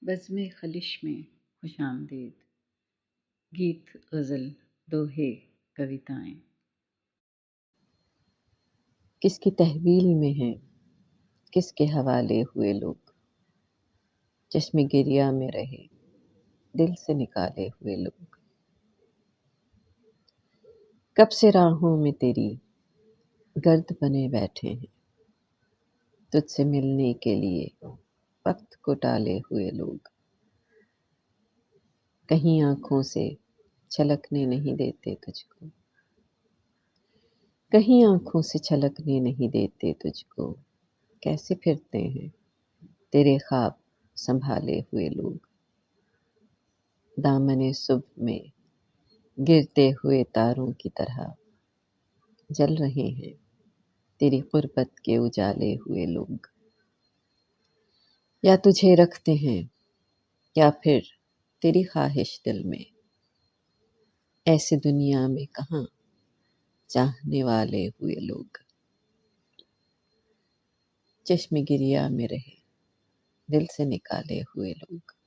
بزم خلش میں خوش آمدید، گیت غزل دوہے کویتائیں۔ کس کی تحویل میں ہیں، کس کے حوالے ہوئے لوگ، چشم گریہ میں رہے دل سے نکالے ہوئے لوگ۔ کب سے راہوں میں تیری گرد بنے بیٹھے ہیں، تجھ سے ملنے کے لیے وقت کو ٹالے ہوئے لوگ۔ کہیں آنکھوں سے چھلکنے نہیں دیتے تجھ کو، کہیں آنکھوں سے چھلکنے نہیں دیتے تجھ کو، کیسے پھرتے ہیں تیرے خواب سنبھالے ہوئے لوگ۔ دامن صبح میں گرتے ہوئے تاروں کی طرح جل رہے ہیں تیری قربت کے اجالے ہوئے لوگ۔ یا تجھے رکھتے ہیں یا پھر تیری خواہش دل میں، ایسے دنیا میں کہاں چاہنے والے ہوئے لوگ۔ چشم گریہ میں رہے دل سے نکالے ہوئے لوگ۔